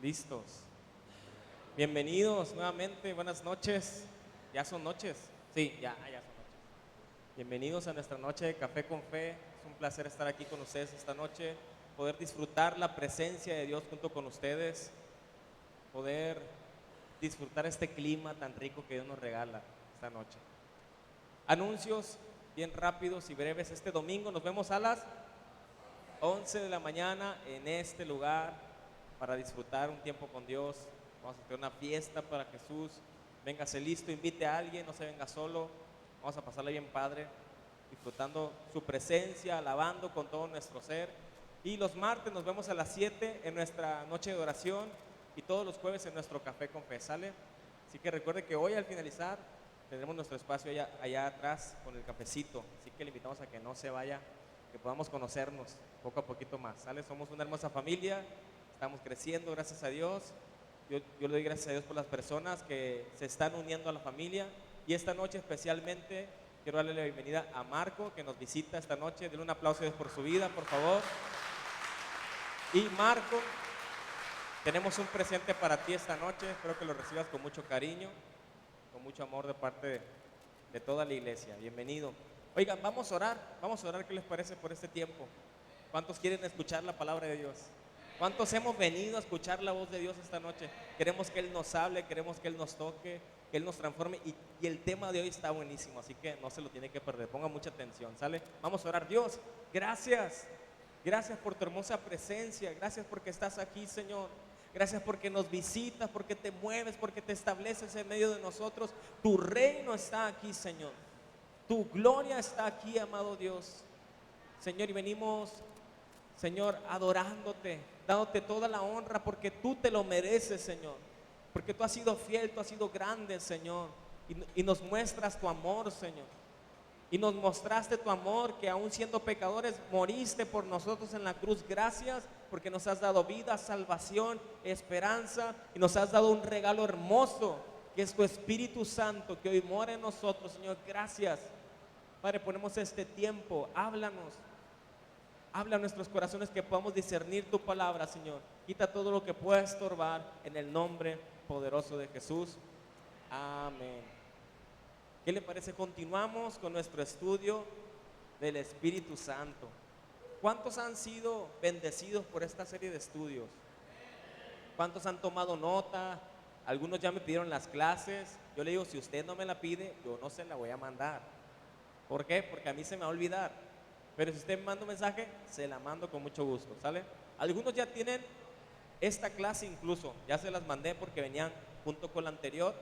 Listos. Bienvenidos nuevamente, buenas noches. ¿Ya son noches? Sí, ya son noches. Bienvenidos a nuestra noche de Café con Fe. Es un placer estar aquí con ustedes esta noche, poder disfrutar la presencia de Dios junto con ustedes, poder disfrutar este clima tan rico que Dios nos regala esta noche. Anuncios bien rápidos y breves. Este domingo nos vemos a las 11 de la mañana en este lugar para disfrutar un tiempo con Dios. Vamos a tener una fiesta para Jesús. Véngase listo, invite a alguien, no se venga solo. Vamos a pasarle bien padre, disfrutando su presencia, alabando con todo nuestro ser. Y los martes nos vemos a las 7 en nuestra noche de oración y todos los jueves en nuestro Café con Fe, ¿sale? Así que recuerde que hoy al finalizar tendremos nuestro espacio allá atrás con el cafecito. Así que le invitamos a que no se vaya, que podamos conocernos poco a poquito más, ¿sale? Somos una hermosa familia, estamos creciendo, gracias a Dios. Yo le doy gracias a Dios por las personas que se están uniendo a la familia. Y esta noche especialmente quiero darle la bienvenida a Marco, que nos visita esta noche. Denle un aplauso a Dios por su vida, por favor. Y Marco, tenemos un presente para ti esta noche. Espero que lo recibas con mucho cariño, con mucho amor de parte de toda la iglesia. Bienvenido. Oigan, vamos a orar, ¿qué les parece por este tiempo? ¿Cuántos quieren escuchar la palabra de Dios? ¿Cuántos hemos venido a escuchar la voz de Dios esta noche? Queremos que Él nos hable, queremos que Él nos toque, que Él nos transforme y el tema de hoy está buenísimo, así que no se lo tiene que perder, ponga mucha atención, ¿sale? Vamos a orar. Dios, gracias, gracias por tu hermosa presencia, gracias porque estás aquí, Señor. Gracias porque nos visitas, porque te mueves, porque te estableces en medio de nosotros. Tu reino está aquí, Señor. Tu gloria está aquí, amado Dios. Señor, y venimos, Señor, adorándote, dándote toda la honra porque tú te lo mereces, Señor. Porque tú has sido fiel, tú has sido grande, Señor. Y nos muestras tu amor, Señor. Y nos mostraste tu amor, que aún siendo pecadores, moriste por nosotros en la cruz. Gracias porque nos has dado vida, salvación, esperanza. Y nos has dado un regalo hermoso, que es tu Espíritu Santo, que hoy mora en nosotros, Señor. Gracias. Padre, ponemos este tiempo, háblanos. Habla a nuestros corazones que podamos discernir tu palabra, Señor. Quita todo lo que pueda estorbar en el nombre poderoso de Jesús. Amén. ¿Qué le parece? Continuamos con nuestro estudio del Espíritu Santo. ¿Cuántos han sido bendecidos por esta serie de estudios? ¿Cuántos han tomado nota? Algunos ya me pidieron las clases. Yo le digo, si usted no me la pide, yo no se la voy a mandar. ¿Por qué? Porque a mí se me va a olvidar. Pero si usted me manda un mensaje, se la mando con mucho gusto, ¿sale? Algunos ya tienen esta clase incluso, ya se las mandé porque venían junto con la anterior,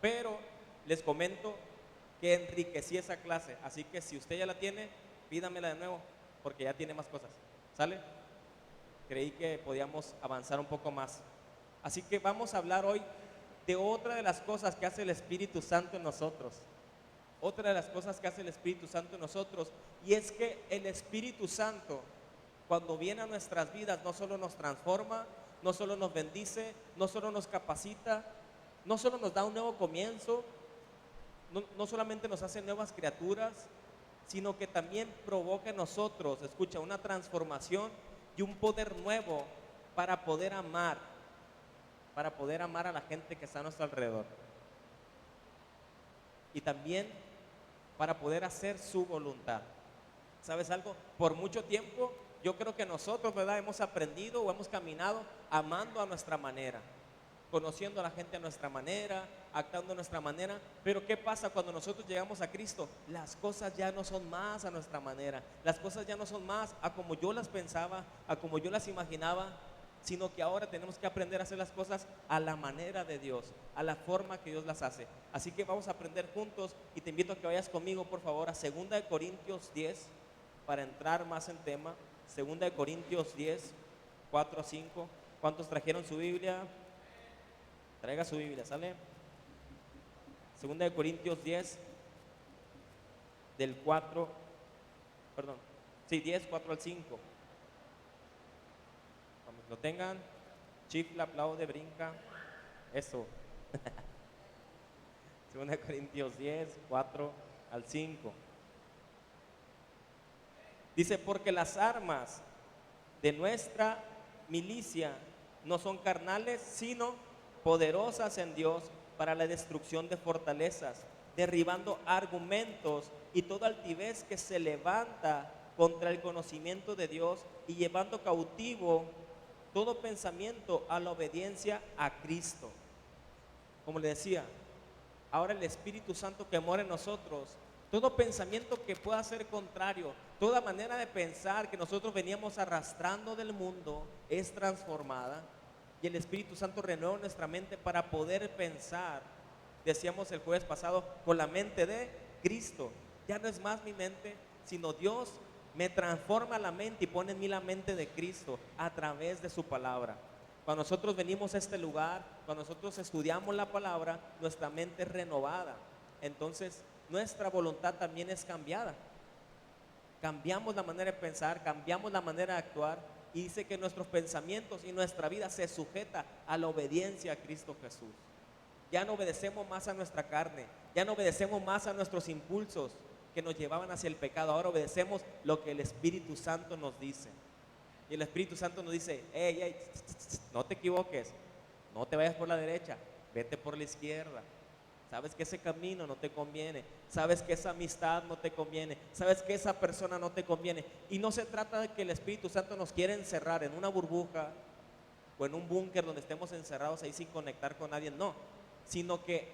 pero les comento que enriquecí esa clase, así que si usted ya la tiene, pídamela de nuevo, porque ya tiene más cosas, ¿sale? Creí que podíamos avanzar un poco más. Así que vamos a hablar hoy de otra de las cosas que hace el Espíritu Santo en nosotros. Otra de las cosas que hace el Espíritu Santo en nosotros, y es que el Espíritu Santo, cuando viene a nuestras vidas, no solo nos transforma, no solo nos bendice, no solo nos capacita, no solo nos da un nuevo comienzo, no solamente nos hace nuevas criaturas, sino que también provoca en nosotros, escucha, una transformación y un poder nuevo para poder amar a la gente que está a nuestro alrededor. Y también para poder hacer su voluntad. ¿Sabes algo? Por mucho tiempo yo creo que nosotros, ¿verdad?, hemos aprendido o hemos caminado amando a nuestra manera, conociendo a la gente a nuestra manera, actuando a nuestra manera. Pero ¿qué pasa cuando nosotros llegamos a Cristo? Las cosas ya no son más a nuestra manera, las cosas ya no son más a como yo las pensaba, a como yo las imaginaba, sino que ahora tenemos que aprender a hacer las cosas a la manera de Dios, a la forma que Dios las hace. Así que vamos a aprender juntos y te invito a que vayas conmigo, por favor, a 2 Corintios 10 para entrar más en tema. 2 Corintios 10, 4 a 5. ¿Cuántos trajeron su Biblia? Traiga su Biblia, ¿sale? 2 Corintios 10 del 4, perdón, sí, 10, 4 al 5. Cuando lo tengan, chifla, aplaude, brinca, eso. 2 Corintios 10, 4 al 5. Dice, porque las armas de nuestra milicia no son carnales, sino poderosas en Dios para la destrucción de fortalezas, derribando argumentos y toda altivez que se levanta contra el conocimiento de Dios y llevando cautivo todo pensamiento a la obediencia a Cristo. Como le decía, ahora el Espíritu Santo que mora en nosotros, todo pensamiento que pueda ser contrario, toda manera de pensar que nosotros veníamos arrastrando del mundo es transformada y el Espíritu Santo renueva nuestra mente para poder pensar, decíamos el jueves pasado, con la mente de Cristo. Ya no es más mi mente, sino Dios me transforma la mente y pone en mí la mente de Cristo a través de su palabra. Cuando nosotros venimos a este lugar, cuando nosotros estudiamos la palabra, nuestra mente es renovada. Entonces, nuestra voluntad también es cambiada. Cambiamos la manera de pensar, cambiamos la manera de actuar y dice que nuestros pensamientos y nuestra vida se sujeta a la obediencia a Cristo Jesús. Ya no obedecemos más a nuestra carne, ya no obedecemos más a nuestros impulsos que nos llevaban hacia el pecado. Ahora obedecemos lo que el Espíritu Santo nos dice. Y el Espíritu Santo nos dice, hey, no te equivoques, no te vayas por la derecha, vete por la izquierda. Sabes que ese camino no te conviene, sabes que esa amistad no te conviene, sabes que esa persona no te conviene. Y no se trata de que el Espíritu Santo nos quiera encerrar en una burbuja o en un búnker donde estemos encerrados ahí sin conectar con nadie, no. Sino que,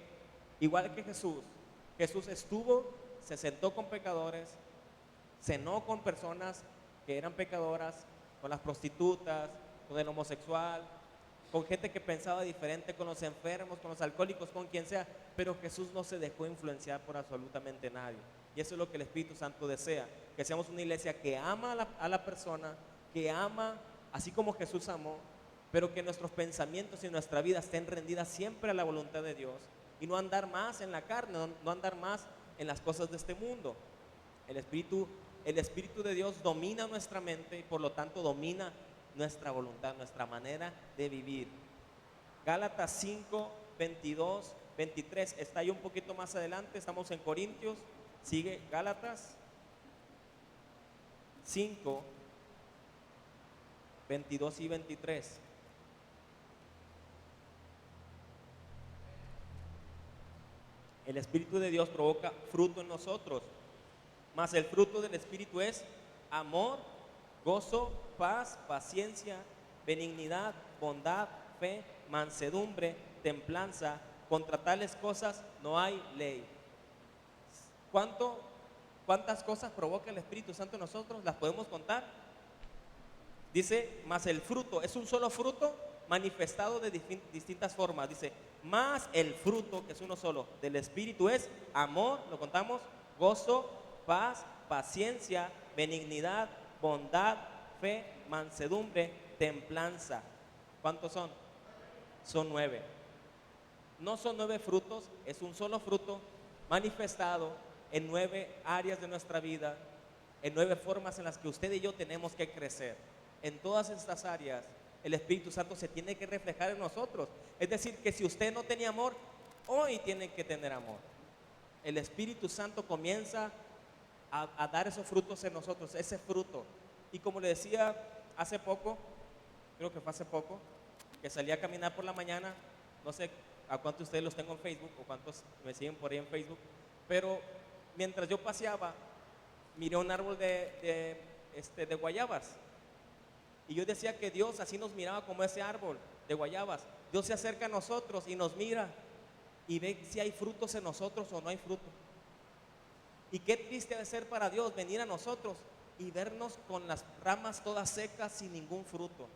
igual que Jesús estuvo, se sentó con pecadores, cenó con personas que eran pecadoras, con las prostitutas, con el homosexual, con gente que pensaba diferente, con los enfermos, con los alcohólicos, con quien sea, pero Jesús no se dejó influenciar por absolutamente nadie. Y eso es lo que el Espíritu Santo desea, que seamos una iglesia que ama a la persona, que ama así como Jesús amó, pero que nuestros pensamientos y nuestra vida estén rendidas siempre a la voluntad de Dios y no andar más en la carne, no andar más en las cosas de este mundo. El Espíritu de Dios domina nuestra mente y por lo tanto domina nuestra voluntad, nuestra manera de vivir. Gálatas 5, 22, 23, está ahí un poquito más adelante, estamos en Corintios, sigue Gálatas 5, 22 y 23. El Espíritu de Dios provoca fruto en nosotros, mas el fruto del Espíritu es amor, gozo, paz, paciencia, benignidad, bondad, fe, mansedumbre, templanza. Contra tales cosas no hay ley. ¿Cuántas cosas provoca el Espíritu Santo en nosotros? ¿Las podemos contar? Dice, más el fruto, es un solo fruto manifestado de distintas formas. Dice, más el fruto, que es uno solo, del Espíritu es amor, lo contamos, gozo, paz, paciencia, benignidad, bondad, fe, mansedumbre, templanza. ¿Cuántos son? Son 9. No son 9 frutos, es un solo fruto manifestado en 9 áreas de nuestra vida, en 9 formas en las que usted y yo tenemos que crecer. En todas estas áreas, el Espíritu Santo se tiene que reflejar en nosotros. Es decir, que si usted no tenía amor, hoy tiene que tener amor. El Espíritu Santo comienza a dar esos frutos en nosotros, ese fruto. Y como le decía hace poco, creo que fue hace poco, que salí a caminar por la mañana, no sé a cuántos de ustedes los tengo en Facebook o cuántos me siguen por ahí en Facebook, pero mientras yo paseaba, miré un árbol de guayabas. Y yo decía que Dios así nos miraba como ese árbol de guayabas. Dios se acerca a nosotros y nos mira y ve si hay frutos en nosotros o no hay frutos. Y qué triste ha de ser para Dios venir a nosotros y vernos con las ramas todas secas sin ningún fruto.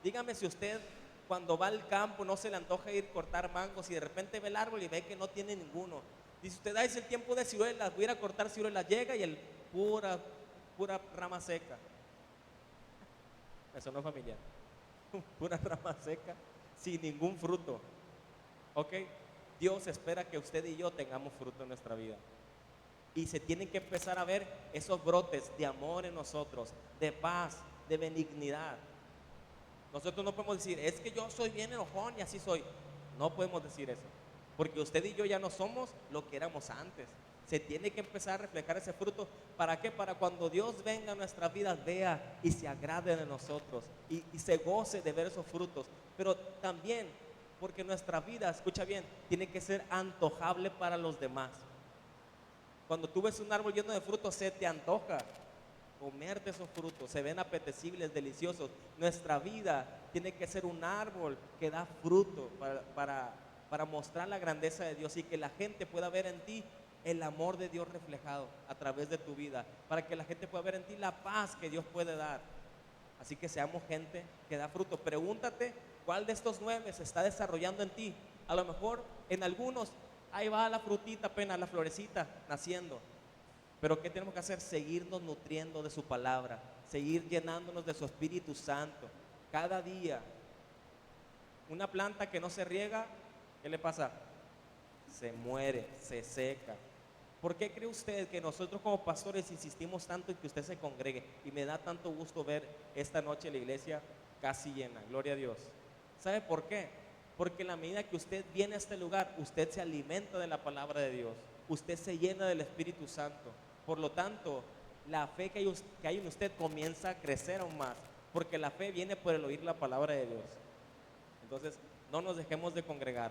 Dígame si usted cuando va al campo no se le antoja ir a cortar mangos y de repente ve el árbol y ve que no tiene ninguno. Dice usted, es el tiempo de ciruelas, voy a ir a cortar ciruelas. Llega y el pura rama seca. Eso no es familiar. Pura rama seca sin ningún fruto. ¿Ok? Dios espera que usted y yo tengamos fruto en nuestra vida. Y se tienen que empezar a ver esos brotes de amor en nosotros, de paz, de benignidad. Nosotros no podemos decir, es que yo soy bien enojón y así soy. No podemos decir eso, porque usted y yo ya no somos lo que éramos antes. Se tiene que empezar a reflejar ese fruto. ¿Para qué? Para cuando Dios venga a nuestras vidas, vea y se agrade de nosotros y se goce de ver esos frutos. pero también porque nuestra vida, escucha bien, tiene que ser antojable para los demás. Cuando tú ves un árbol lleno de frutos, se te antoja comerte esos frutos, se ven apetecibles, deliciosos. Nuestra vida tiene que ser un árbol que da fruto para mostrar la grandeza de Dios y que la gente pueda ver en ti el amor de Dios reflejado a través de tu vida, para que la gente pueda ver en ti la paz que Dios puede dar. Así que seamos gente que da fruto. Pregúntate cuál de estos 9 se está desarrollando en ti. A lo mejor en algunos ahí va la frutita apenas, la florecita naciendo. Pero ¿qué tenemos que hacer? Seguirnos nutriendo de su palabra, seguir llenándonos de su Espíritu Santo. Cada día, una planta que no se riega, ¿qué le pasa? Se muere, se seca. ¿Por qué cree usted que nosotros como pastores insistimos tanto en que usted se congregue? Y me da tanto gusto ver esta noche la iglesia casi llena, gloria a Dios. ¿Sabe por qué? Porque en la medida que usted viene a este lugar, usted se alimenta de la palabra de Dios, usted se llena del Espíritu Santo. Por lo tanto, la fe que hay en usted comienza a crecer aún más, porque la fe viene por el oír la palabra de Dios. Entonces, no nos dejemos de congregar.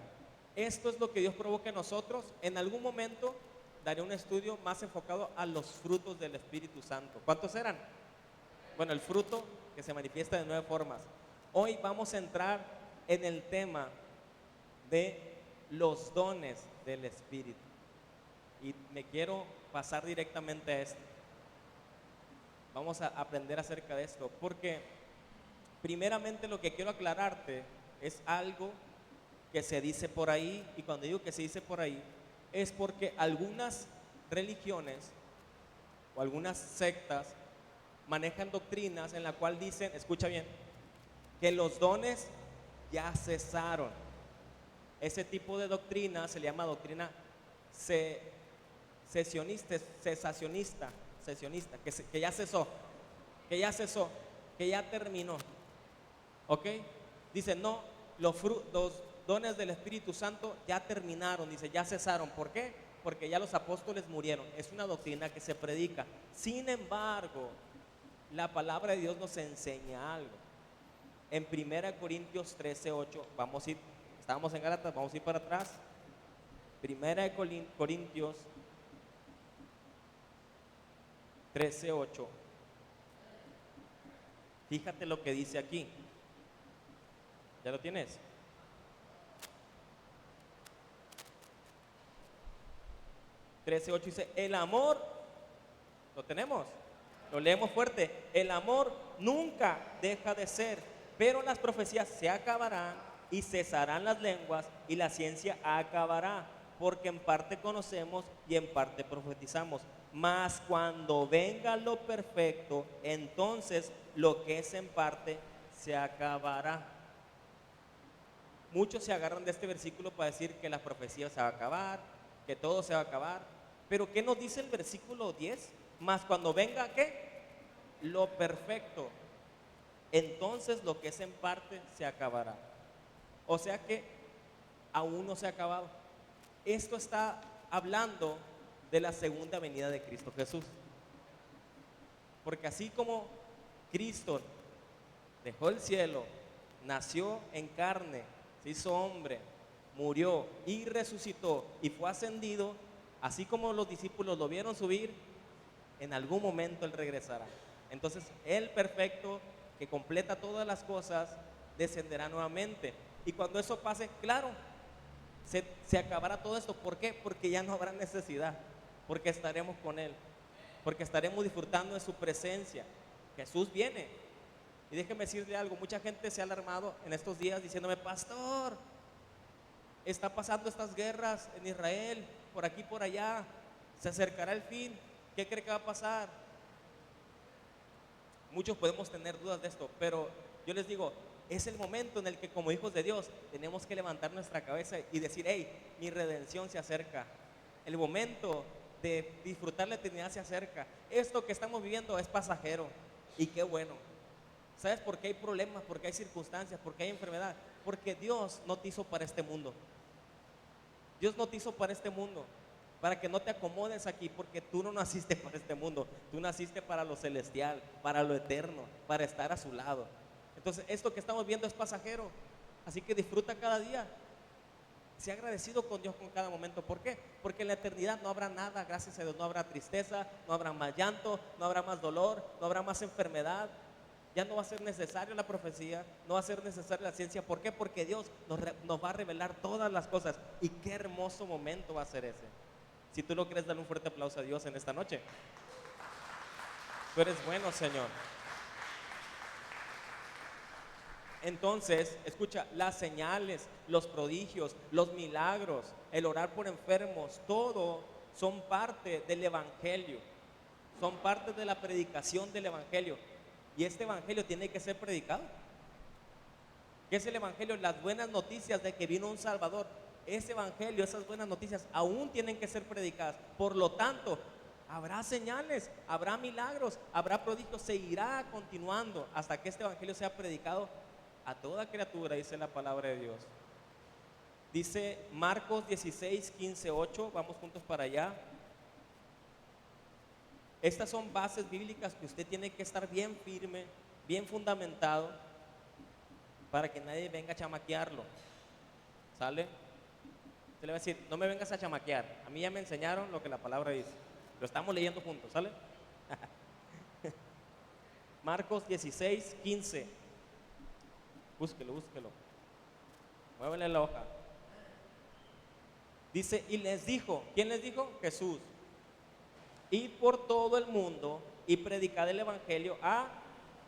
Esto es lo que Dios provoca en nosotros. En algún momento daré un estudio más enfocado a los frutos del Espíritu Santo. ¿Cuántos eran? Bueno, el fruto que se manifiesta de 9 formas. Hoy vamos a entrar en el tema de los dones del Espíritu. Y me quiero pasar directamente a esto. Vamos a aprender acerca de esto, porque primeramente lo que quiero aclararte es algo que se dice por ahí, y cuando digo que se dice por ahí, es porque algunas religiones o algunas sectas manejan doctrinas en la cual dicen, escucha bien, que los dones ya cesaron. Ese tipo de doctrina se le llama doctrina cesacionista, que ya cesó, que ya terminó. ¿Ok? Dice, no, los dones del Espíritu Santo ya terminaron, dice, ya cesaron. ¿Por qué? Porque ya los apóstoles murieron. Es una doctrina que se predica. Sin embargo, la palabra de Dios nos enseña algo. En 1 Corintios 13:8, vamos a ir, estábamos en Gálatas, vamos a ir para atrás. 1 Corintios 13:8. Fíjate lo que dice aquí. ¿Ya lo tienes? Dice, el amor, ¿lo tenemos? Lo leemos fuerte. El amor nunca deja de ser, pero las profecías se acabarán y cesarán las lenguas y la ciencia acabará, porque en parte conocemos y en parte profetizamos. Mas cuando venga lo perfecto, entonces lo que es en parte se acabará. Muchos se agarran de este versículo para decir que la profecía se va a acabar, que todo se va a acabar. Pero ¿qué nos dice el versículo 10? Mas cuando venga, ¿qué? Lo perfecto, entonces lo que es en parte se acabará. O sea que aún no se ha acabado. Esto está hablando de la segunda venida de Cristo Jesús. Porque así como Cristo dejó el cielo, nació en carne, se hizo hombre, murió y resucitó y fue ascendido, así como los discípulos lo vieron subir, en algún momento Él regresará. Entonces, Él perfecto, que completa todas las cosas, descenderá nuevamente. Y cuando eso pase, claro, se acabará todo esto. ¿Por qué? Porque ya no habrá necesidad, porque estaremos con Él, porque estaremos disfrutando de su presencia. Jesús viene. Y déjeme decirle algo, mucha gente se ha alarmado en estos días diciéndome, pastor, está pasando estas guerras en Israel, por aquí, por allá, se acercará el fin, ¿qué cree que va a pasar? Muchos podemos tener dudas de esto, pero yo les digo, es el momento en el que como hijos de Dios tenemos que levantar nuestra cabeza y decir, hey, mi redención se acerca, el momento de disfrutar la eternidad se acerca, esto que estamos viviendo es pasajero y qué bueno. ¿Sabes por qué hay problemas? Porque hay circunstancias, porque hay enfermedad, porque Dios no te hizo para este mundo. Dios no te hizo para este mundo, para que no te acomodes aquí, porque tú no naciste para este mundo, tú naciste para lo celestial, para lo eterno, para estar a su lado. Entonces, esto que estamos viendo es pasajero. Así que disfruta cada día. Sea agradecido con Dios con cada momento. ¿Por qué? Porque en la eternidad no habrá nada, gracias a Dios, no habrá tristeza, no habrá más llanto, no habrá más dolor, no habrá más enfermedad. Ya no va a ser necesario la profecía, no va a ser necesaria la ciencia. ¿Por qué? Porque Dios nos va a revelar todas las cosas. Y qué hermoso momento va a ser ese. Si tú lo crees, dale un fuerte aplauso a Dios en esta noche. Tú eres bueno, Señor. Entonces, escucha, las señales, los prodigios, los milagros, el orar por enfermos, todo son parte del Evangelio, son parte de la predicación del Evangelio. Y este Evangelio tiene que ser predicado. ¿Qué es el Evangelio? Las buenas noticias de que vino un Salvador. Ese Evangelio, esas buenas noticias aún tienen que ser predicadas. Por lo tanto, habrá señales, habrá milagros, habrá prodigios, seguirá continuando hasta que este Evangelio sea predicado a toda criatura, dice la palabra de Dios. Dice Marcos 16, 15, 8, vamos juntos para allá. Estas son bases bíblicas que usted tiene que estar bien firme, bien fundamentado, para que nadie venga a chamaquearlo. ¿Sale? Usted le va a decir, no me vengas a chamaquear, a mí ya me enseñaron lo que la palabra dice. Lo estamos leyendo juntos, ¿sale? Marcos 16, 15. Búsquelo. Muévele la hoja. Dice, y les dijo, ¿quién les dijo? Jesús. Id por todo el mundo y predicad el evangelio a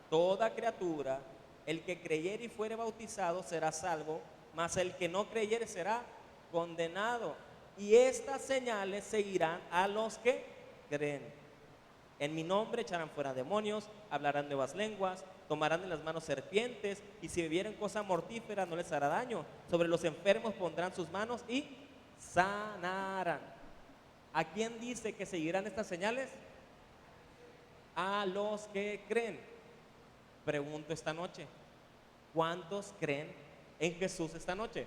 toda criatura. El que creyere y fuere bautizado será salvo, mas el que no creyere será condenado. Y estas señales seguirán a los que creen. En mi nombre echarán fuera demonios, hablarán nuevas lenguas, tomarán en las manos serpientes, y si bebieren cosa mortífera no les hará daño. Sobre los enfermos pondrán sus manos y sanarán. ¿A quién dice que seguirán estas señales? A los que creen. Pregunto esta noche, ¿cuántos creen en Jesús esta noche?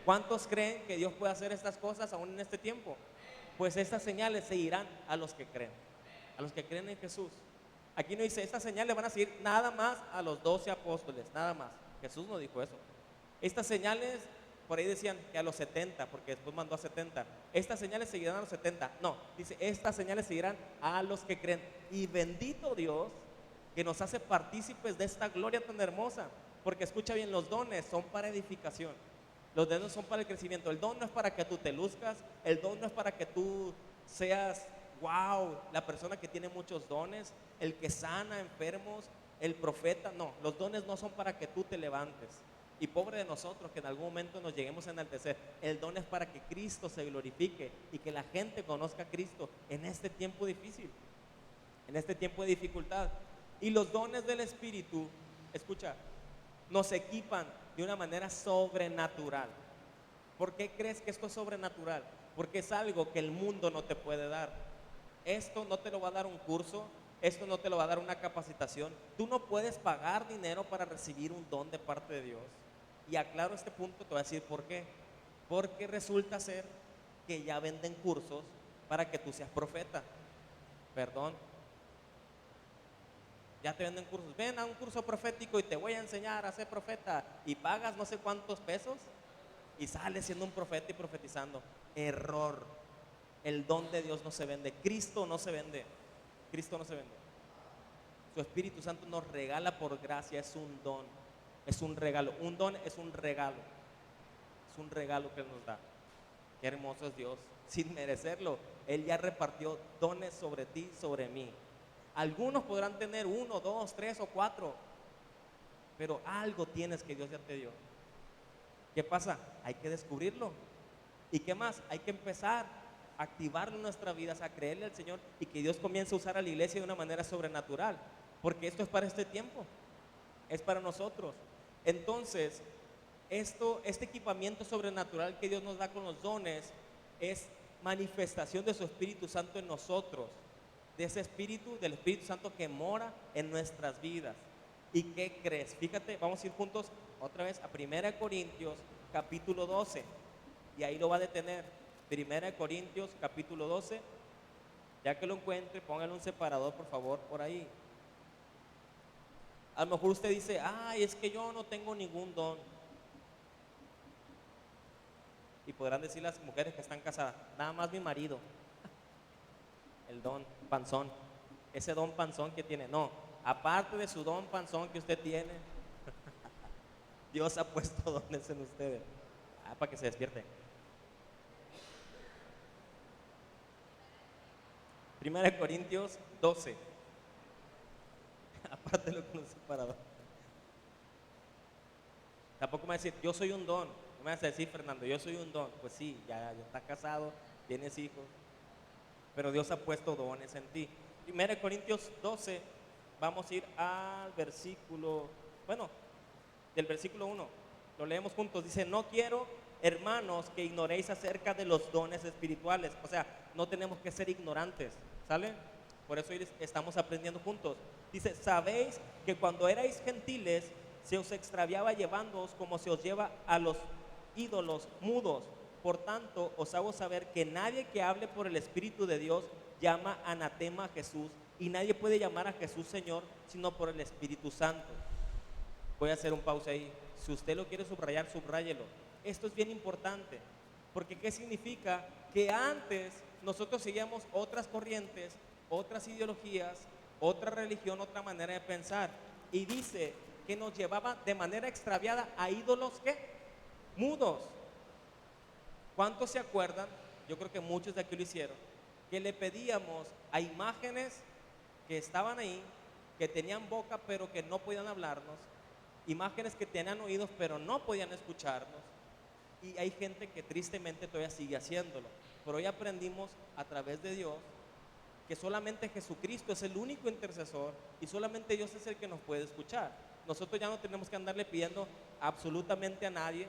¿Cuántos creen que Dios puede hacer estas cosas aún en este tiempo? Pues estas señales seguirán a los que creen. A los que creen en Jesús. Aquí no dice, estas señales van a seguir nada más a los 12 apóstoles, nada más. Jesús no dijo eso. Estas señales, por ahí decían que a los 70, porque después mandó a 70. Estas señales seguirán a los 70. No, dice, estas señales seguirán a los que creen. Y bendito Dios que nos hace partícipes de esta gloria tan hermosa. Porque escucha bien, los dones son para edificación. Los dones son para el crecimiento. El don no es para que tú te luzcas. El don no es para que tú seas wow, la persona que tiene muchos dones, el que sana enfermos, el profeta. No, los dones no son para que tú te levantes. Y pobre de nosotros que en algún momento nos lleguemos a enaltecer. El don es para que Cristo se glorifique y que la gente conozca a Cristo en este tiempo difícil, en este tiempo de dificultad. Y los dones del Espíritu, escucha, nos equipan de una manera sobrenatural. ¿Por qué crees que esto es sobrenatural? Porque es algo que el mundo no te puede dar. Esto no te lo va a dar un curso, esto no te lo va a dar una capacitación. Tú no puedes pagar dinero para recibir un don de parte de Dios. Y aclaro este punto, te voy a decir por qué. Porque resulta ser que ya venden cursos para que tú seas profeta. Perdón. Ya te venden cursos. Ven a un curso profético y te voy a enseñar a ser profeta. Y pagas no sé cuántos pesos y sales siendo un profeta y profetizando. Error. El don de Dios no se vende. Cristo no se vende. Cristo no se vende. Su Espíritu Santo nos regala por gracia. Es un don. Es un regalo. Un don es un regalo. Es un regalo que Él nos da. Qué hermoso es Dios. Sin merecerlo, Él ya repartió dones sobre ti, sobre mí. Algunos podrán tener 1, 2, 3 o 4, pero algo tienes que Dios ya te dio. ¿Qué pasa? Hay que descubrirlo. ¿Y qué más? Hay que empezar a activarlo en nuestras vidas, a creerle al Señor y que Dios comience a usar a la iglesia de una manera sobrenatural. Porque esto es para este tiempo, es para nosotros. Entonces, este equipamiento sobrenatural que Dios nos da con los dones es manifestación de su Espíritu Santo en nosotros, de ese Espíritu, del Espíritu Santo que mora en nuestras vidas. ¿Y qué crees? Fíjate, vamos a ir juntos otra vez a 1 Corintios capítulo 12 y ahí lo va a detener. 1 Corintios capítulo 12, ya que lo encuentre, póngale un separador por favor por ahí. A lo mejor usted dice, ay, es que yo no tengo ningún don. podrán decir las mujeres que están casadas, nada más mi marido, el don panzón, ese don panzón que tiene. No, aparte de su don panzón que usted tiene, Dios ha puesto dones en ustedes. Para que se despierte. Primera de Corintios 12. Aparte de lo que nos separado. Tampoco me va a decir, yo soy un don. No me vas a decir, Fernando, yo soy un don. Pues sí, ya estás casado, tienes hijos. Pero Dios ha puesto dones en ti. Primera de Corintios 12. Vamos a ir al versículo, del versículo 1. Lo leemos juntos. Dice, no quiero, hermanos, que ignoréis acerca de los dones espirituales. O sea, no tenemos que ser ignorantes, ¿sale? Por eso estamos aprendiendo juntos. Dice, sabéis que cuando erais gentiles, se os extraviaba llevándoos como se os lleva a los ídolos mudos. Por tanto, os hago saber que nadie que hable por el Espíritu de Dios llama anatema a Jesús, y nadie puede llamar a Jesús Señor, sino por el Espíritu Santo. Voy a hacer un pausa ahí. Si usted lo quiere subrayar, subráyelo. Esto es bien importante, porque ¿qué significa? Que antes nosotros seguíamos otras corrientes, otras ideologías, otra religión, otra manera de pensar. Y dice que nos llevaba de manera extraviada a ídolos, ¿qué? Mudos. ¿Cuántos se acuerdan? Yo creo que muchos de aquí lo hicieron, que le pedíamos a imágenes que estaban ahí, que tenían boca pero que no podían hablarnos, imágenes que tenían oídos pero no podían escucharnos, y hay gente que tristemente todavía sigue haciéndolo. Pero hoy aprendimos a través de Dios que solamente Jesucristo es el único intercesor y solamente Dios es el que nos puede escuchar. Nosotros ya no tenemos que andarle pidiendo absolutamente a nadie,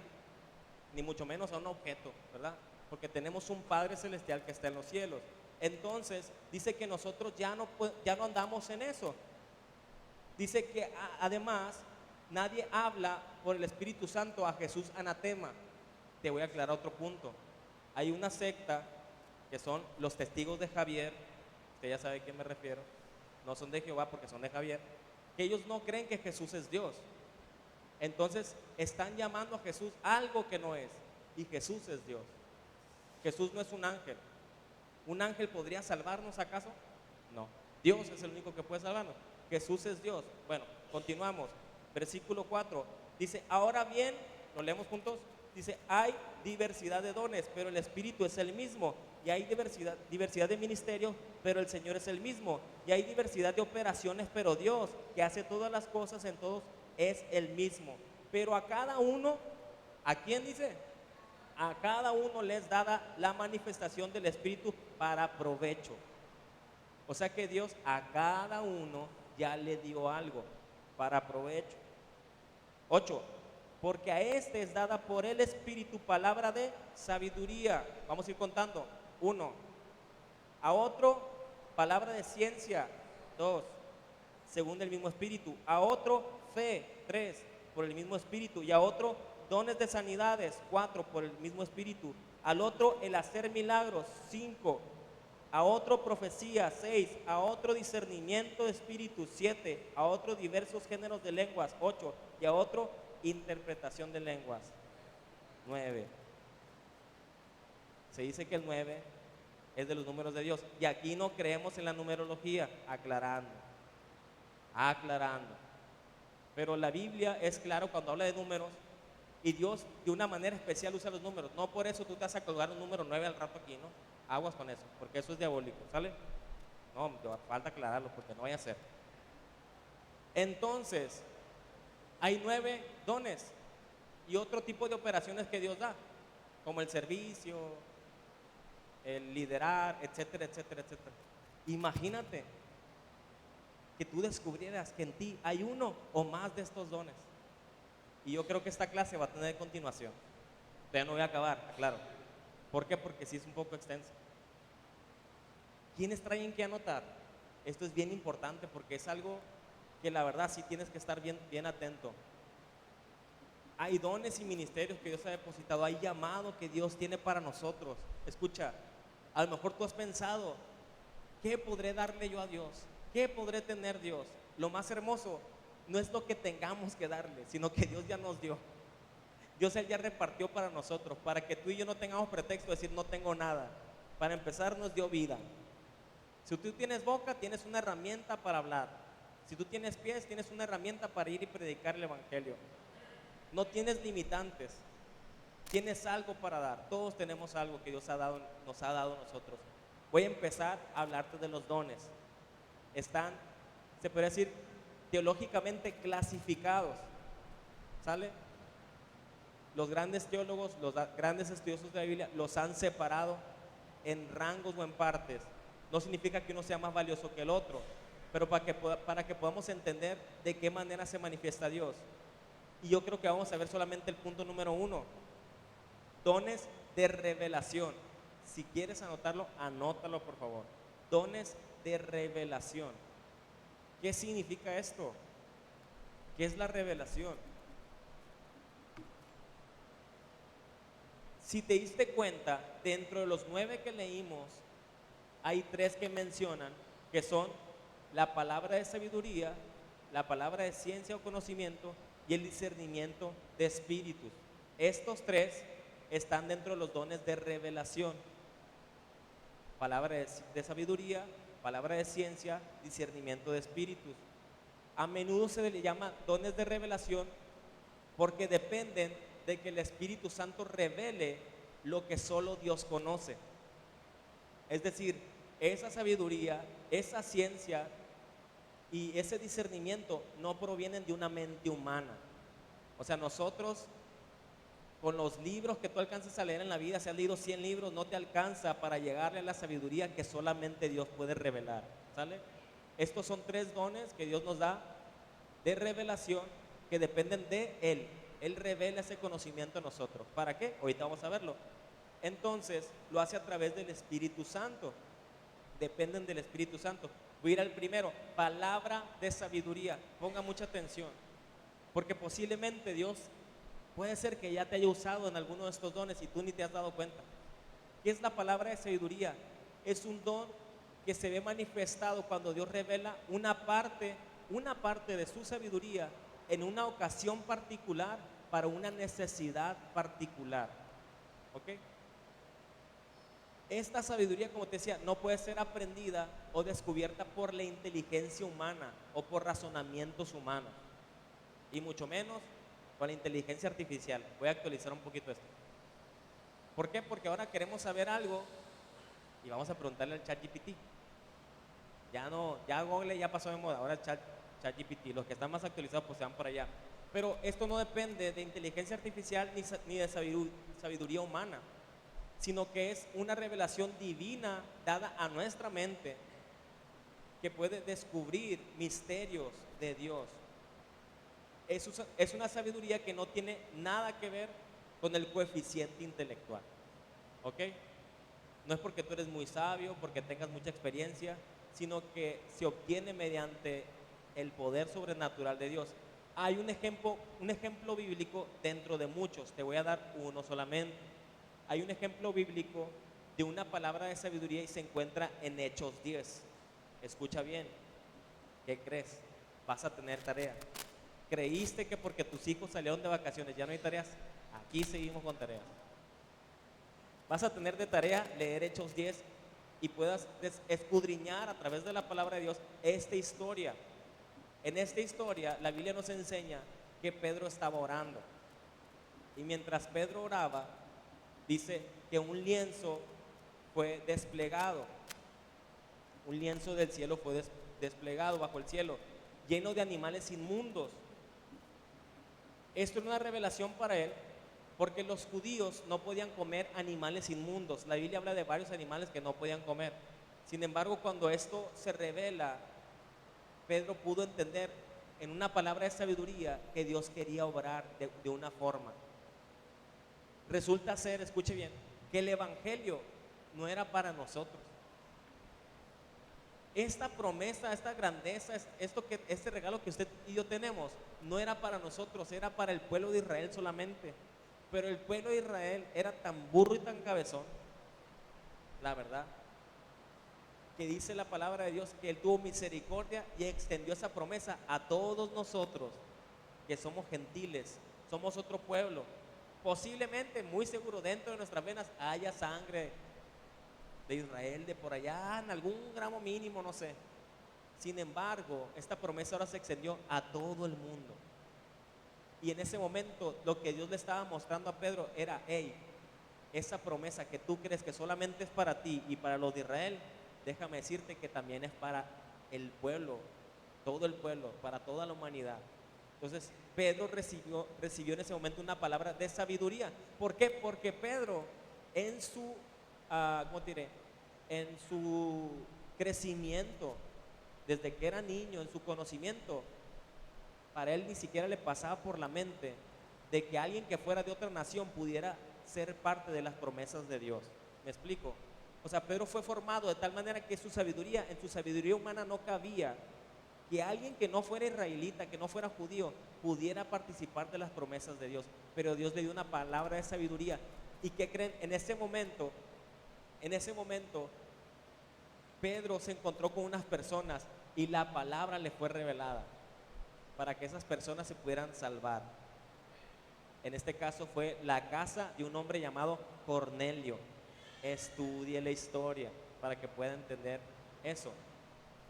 ni mucho menos a un objeto, ¿verdad? Porque tenemos un Padre Celestial que está en los cielos. Entonces, dice que nosotros ya no andamos en eso. Dice que además, nadie habla por el Espíritu Santo a Jesús anatema. Te voy a aclarar otro punto. Hay una secta que son los testigos de Javier, usted ya sabe a quién me refiero, no son de Jehová porque son de Javier, que ellos no creen que Jesús es Dios. Entonces están llamando a Jesús algo que no es, y Jesús es Dios. Jesús no es un ángel. ¿Un ángel podría salvarnos acaso? No. Dios es el único que puede salvarnos. Jesús es Dios. Bueno, continuamos. Versículo 4. Dice, ahora bien, ¿lo leemos juntos? Dice, hay diversidad de dones, pero el Espíritu es el mismo. Y hay diversidad de ministerios, pero el Señor es el mismo. Y hay diversidad de operaciones, pero Dios, que hace todas las cosas en todos, es el mismo. Pero a cada uno, ¿a quién dice? A cada uno les dada la manifestación del Espíritu para provecho. O sea que Dios a cada uno ya le dio algo para provecho. 8. Porque a este es dada por el Espíritu palabra de sabiduría. Vamos a ir contando. 1. A otro palabra de ciencia. 2. Según el mismo Espíritu. A otro fe. 3. Por el mismo Espíritu. Y a otro dones de sanidades. 4. Por el mismo Espíritu. Al otro el hacer milagros. 5. A otro profecía. 6. A otro discernimiento de espíritu. 7. A otro diversos géneros de lenguas. 8. Y a otro interpretación de lenguas. 9. Se dice que el 9 es de los números de Dios. Y aquí no creemos en la numerología. Aclarando. Pero la Biblia es claro cuando habla de números. Y Dios de una manera especial usa los números. No por eso tú te vas a colgar un número 9 al rato aquí, ¿no? Aguas con eso, porque eso es diabólico, ¿sale? No, falta aclararlo porque no vaya a ser. Entonces, hay 9 dones y otro tipo de operaciones que Dios da, como el servicio, el liderar, etcétera, etcétera, etcétera. Imagínate que tú descubrieras que en ti hay uno o más de estos dones. Y yo creo que esta clase va a tener continuación. Todavía no voy a acabar, claro. ¿Por qué? Porque sí es un poco extenso. ¿Quiénes traen que anotar? Esto es bien importante porque es algo que la verdad sí tienes que estar bien atento. Hay dones y ministerios que Dios ha depositado, hay llamado que Dios tiene para nosotros. Escucha, a lo mejor tú has pensado, ¿qué podré darle yo a Dios? ¿Qué podré tener Dios? Lo más hermoso no es lo que tengamos que darle, sino que Dios ya nos dio. Dios Él ya repartió para nosotros, para que tú y yo no tengamos pretexto de decir no tengo nada. Para empezar, nos dio vida. Si tú tienes boca, tienes una herramienta para hablar. Si tú tienes pies, tienes una herramienta para ir y predicar el Evangelio. No tienes limitantes. Tienes algo para dar. Todos tenemos algo que Dios nos ha dado a nosotros. Voy a empezar a hablarte de los dones. Están, se podría decir, teológicamente clasificados. ¿Sale? Los grandes teólogos, los grandes estudiosos de la Biblia los han separado en rangos o en partes. No significa que uno sea más valioso que el otro, pero para que podamos entender de qué manera se manifiesta Dios. Y yo creo que vamos a ver solamente el punto número 1. Dones de revelación. Si quieres anotarlo, anótalo por favor. Dones de revelación. ¿Qué significa esto? ¿Qué es la revelación? Si te diste cuenta, dentro de los 9 que leímos, hay 3 que mencionan, que son la palabra de sabiduría, la palabra de ciencia o conocimiento y el discernimiento de espíritus. Estos 3 están dentro de los dones de revelación. Palabra de sabiduría, palabra de ciencia, discernimiento de espíritus. A menudo se le llama dones de revelación porque dependen de que el Espíritu Santo revele lo que solo Dios conoce. Es decir, esa sabiduría, esa ciencia y ese discernimiento no provienen de una mente humana. O sea, nosotros con los libros que tú alcanzas a leer en la vida, si has leído 100 libros, no te alcanza para llegarle a la sabiduría que solamente Dios puede revelar. ¿Sale? Estos son 3 dones que Dios nos da de revelación que dependen de Él. Él revela ese conocimiento a nosotros. ¿Para qué? Ahorita vamos a verlo. Entonces, lo hace a través del Espíritu Santo. Dependen del Espíritu Santo. Voy a ir al primero, palabra de sabiduría. Ponga mucha atención, porque posiblemente Dios puede ser que ya te haya usado en alguno de estos dones y tú ni te has dado cuenta. ¿Qué es la palabra de sabiduría? Es un don que se ve manifestado cuando Dios revela una parte de su sabiduría en una ocasión particular para una necesidad particular. ¿Ok? Esta sabiduría, como te decía, no puede ser aprendida o descubierta por la inteligencia humana o por razonamientos humanos, y mucho menos con la inteligencia artificial. Voy a actualizar un poquito esto. ¿Por qué? Porque ahora queremos saber algo y vamos a preguntarle al ChatGPT. Ya Google ya pasó de moda, ahora ChatGPT. Los que están más actualizados pues se van por allá. Pero esto no depende de inteligencia artificial ni de sabiduría humana, sino que es una revelación divina dada a nuestra mente que puede descubrir misterios de Dios. Es una sabiduría que no tiene nada que ver con el coeficiente intelectual. ¿Ok? No es porque tú eres muy sabio, porque tengas mucha experiencia, sino que se obtiene mediante el poder sobrenatural de Dios. Hay un ejemplo bíblico dentro de muchos. Te voy a dar uno solamente. Hay un ejemplo bíblico de una palabra de sabiduría y se encuentra en Hechos 10. Escucha bien. ¿Qué crees? Vas a tener tarea. ¿Creíste que porque tus hijos salieron de vacaciones ya no hay tareas? Aquí seguimos con tareas. Vas a tener de tarea leer Hechos 10 y puedas escudriñar a través de la palabra de Dios esta historia. En esta historia la Biblia nos enseña que Pedro estaba orando. Y mientras Pedro oraba, dice que un lienzo fue desplegado. Un lienzo del cielo fue desplegado bajo el cielo, lleno de animales inmundos. Esto era una revelación para él, porque los judíos no podían comer animales inmundos. La Biblia habla de varios animales que no podían comer. Sin embargo, cuando esto se revela, Pedro pudo entender en una palabra de sabiduría que Dios quería obrar de una forma. Resulta ser, escuche bien, que el Evangelio no era para nosotros. Esta promesa, esta grandeza, este regalo que usted y yo tenemos, no era para nosotros, era para el pueblo de Israel solamente. Pero el pueblo de Israel era tan burro y tan cabezón, la verdad, que dice la palabra de Dios que Él tuvo misericordia y extendió esa promesa a todos nosotros, que somos gentiles, somos otro pueblo. Posiblemente, muy seguro, dentro de nuestras venas haya sangre de Israel, de por allá, en algún gramo mínimo, no sé. Sin embargo, esta promesa ahora se extendió a todo el mundo. Y en ese momento lo que Dios le estaba mostrando a Pedro era, hey, esa promesa que tú crees que solamente es para ti y para los de Israel, déjame decirte que también es para el pueblo, todo el pueblo, para toda la humanidad. Entonces Pedro recibió en ese momento una palabra de sabiduría. ¿Por qué? Porque Pedro en su, ¿cómo te diré? En su crecimiento, desde que era niño, en su conocimiento, para él ni siquiera le pasaba por la mente de que alguien que fuera de otra nación pudiera ser parte de las promesas de Dios. ¿Me explico? O sea, Pedro fue formado de tal manera que en su sabiduría humana no cabía que alguien que no fuera israelita, que no fuera judío, pudiera participar de las promesas de Dios. Pero Dios le dio una palabra de sabiduría. ¿Y qué creen? En ese momento, Pedro se encontró con unas personas y la palabra le fue revelada para que esas personas se pudieran salvar. En este caso fue la casa de un hombre llamado Cornelio. Estudie la historia para que pueda entender eso.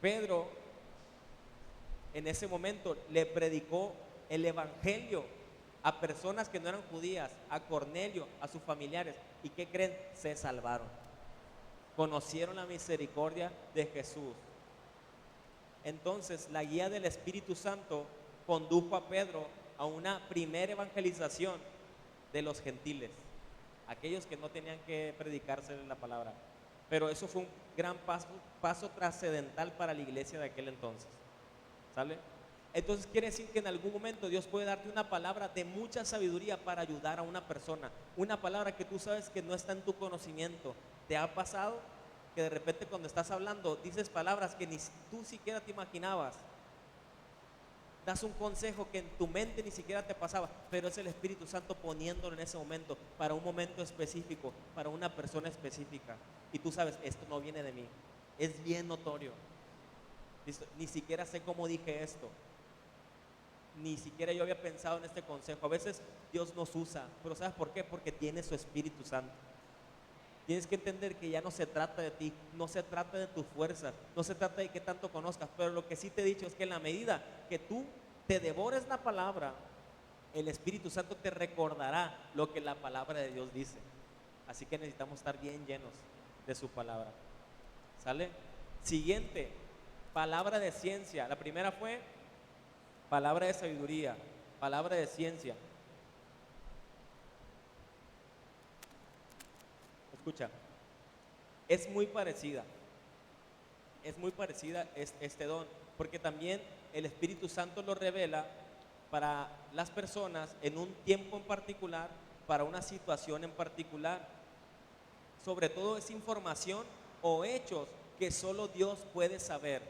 Pedro en ese momento le predicó el evangelio a personas que no eran judías, a Cornelio, a sus familiares. ¿Y qué creen? Se salvaron. Conocieron la misericordia de Jesús. Entonces la guía del Espíritu Santo condujo a Pedro a una primera evangelización de los gentiles, aquellos que no tenían que predicarse la palabra. Pero eso fue un gran paso trascendental para la iglesia de aquel entonces. ¿Sale? Entonces quiere decir que en algún momento Dios puede darte una palabra de mucha sabiduría para ayudar a una persona. Una palabra que tú sabes que no está en tu conocimiento. ¿Te ha pasado que de repente cuando estás hablando dices palabras que ni tú siquiera te imaginabas? Das un consejo que en tu mente ni siquiera te pasaba, pero es el Espíritu Santo poniéndolo en ese momento, para un momento específico, para una persona específica. Y tú sabes, esto no viene de mí. Es bien notorio. Ni siquiera sé cómo dije esto. Ni siquiera yo había pensado en este consejo. A veces Dios nos usa, pero ¿sabes por qué? Porque tiene su Espíritu Santo. Tienes que entender que ya no se trata de ti, no se trata de tus fuerzas, no se trata de qué tanto conozcas, pero lo que sí te he dicho es que en la medida que tú te devores la palabra, el Espíritu Santo te recordará lo que la palabra de Dios dice. Así que necesitamos estar bien llenos de su palabra. ¿Sale? Siguiente, palabra de ciencia. La primera fue palabra de sabiduría, palabra de ciencia. Escucha, es muy parecida este don, porque también el Espíritu Santo lo revela para las personas en un tiempo en particular, para una situación en particular. Sobre todo es información o hechos que solo Dios puede saber,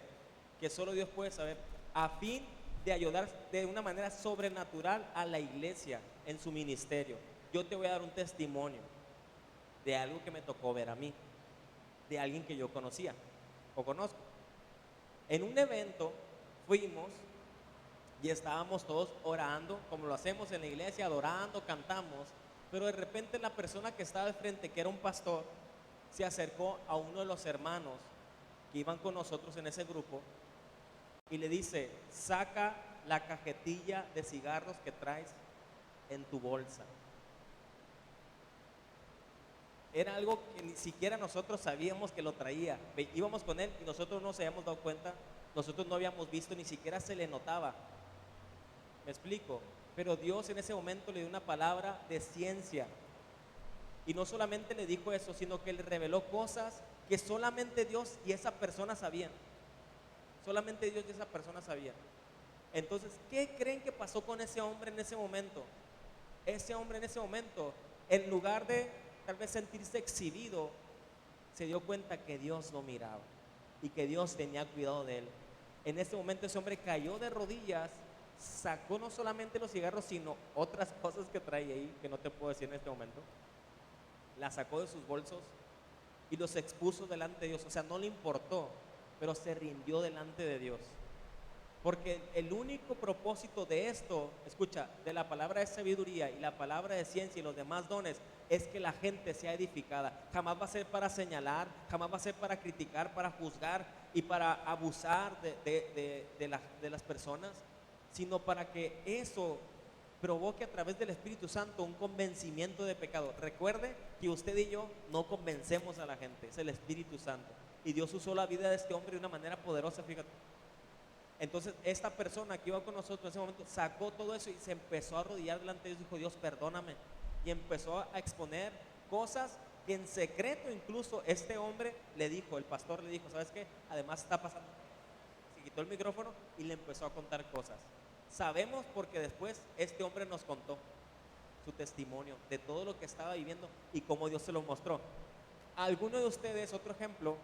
a fin de ayudar de una manera sobrenatural a la iglesia en su ministerio. Yo te voy a dar un testimonio de algo que me tocó ver a mí, de alguien que yo conocía o conozco. En un evento fuimos y estábamos todos orando, como lo hacemos en la iglesia, adorando, cantamos, pero de repente la persona que estaba de frente, que era un pastor, se acercó a uno de los hermanos que iban con nosotros en ese grupo y le dice: saca la cajetilla de cigarros que traes en tu bolsa. Era algo que ni siquiera nosotros sabíamos que lo traía. Íbamos con él y nosotros no nos habíamos dado cuenta, nosotros no habíamos visto, ni siquiera se le notaba. ¿Me explico? Pero Dios en ese momento le dio una palabra de ciencia. Y no solamente le dijo eso, sino que le reveló cosas que solamente Dios y esa persona sabían. Solamente Dios y esa persona sabían. Entonces, ¿qué creen que pasó con ese hombre en ese momento? Ese hombre en ese momento, en lugar de tal vez sentirse exhibido, se dio cuenta que Dios lo miraba y que Dios tenía cuidado de él. En ese momento ese hombre cayó de rodillas, sacó no solamente los cigarros, sino otras cosas que traía ahí, que no te puedo decir en este momento. Las sacó de sus bolsos y los expuso delante de Dios. O sea, no le importó, pero se rindió delante de Dios. Porque el único propósito de esto, escucha, de la palabra de sabiduría y la palabra de ciencia y los demás dones, es que la gente sea edificada. Jamás va a ser para señalar, jamás va a ser para criticar, para juzgar y para abusar de las personas, sino para que eso provoque a través del Espíritu Santo un convencimiento de pecado. Recuerde que usted y yo no convencemos a la gente, es el Espíritu Santo. Y Dios usó la vida de este hombre de una manera poderosa, fíjate. Entonces esta persona que iba con nosotros en ese momento sacó todo eso y se empezó a arrodillar delante de Dios y dijo: Dios, perdóname. Y empezó a exponer cosas que en secreto incluso este hombre le dijo, el pastor le dijo: ¿sabes qué? Además está pasando. Se quitó el micrófono y le empezó a contar cosas. Sabemos porque después este hombre nos contó su testimonio de todo lo que estaba viviendo y cómo Dios se lo mostró. ¿Alguno de ustedes, otro ejemplo,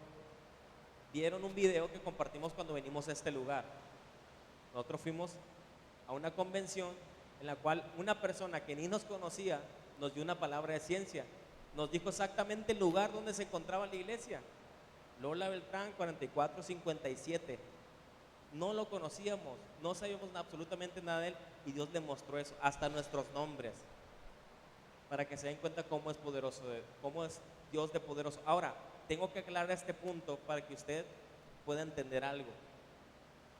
vieron un video que compartimos cuando venimos a este lugar? Nosotros fuimos a una convención en la cual una persona que ni nos conocía nos dio una palabra de ciencia. Nos dijo exactamente el lugar donde se encontraba la iglesia. Lola Beltrán 4457. No lo conocíamos, no sabíamos absolutamente nada de él y Dios le mostró eso, hasta nuestros nombres, para que se den cuenta cómo es poderoso, cómo es Dios de poderoso. Ahora, tengo que aclarar este punto para que usted pueda entender algo.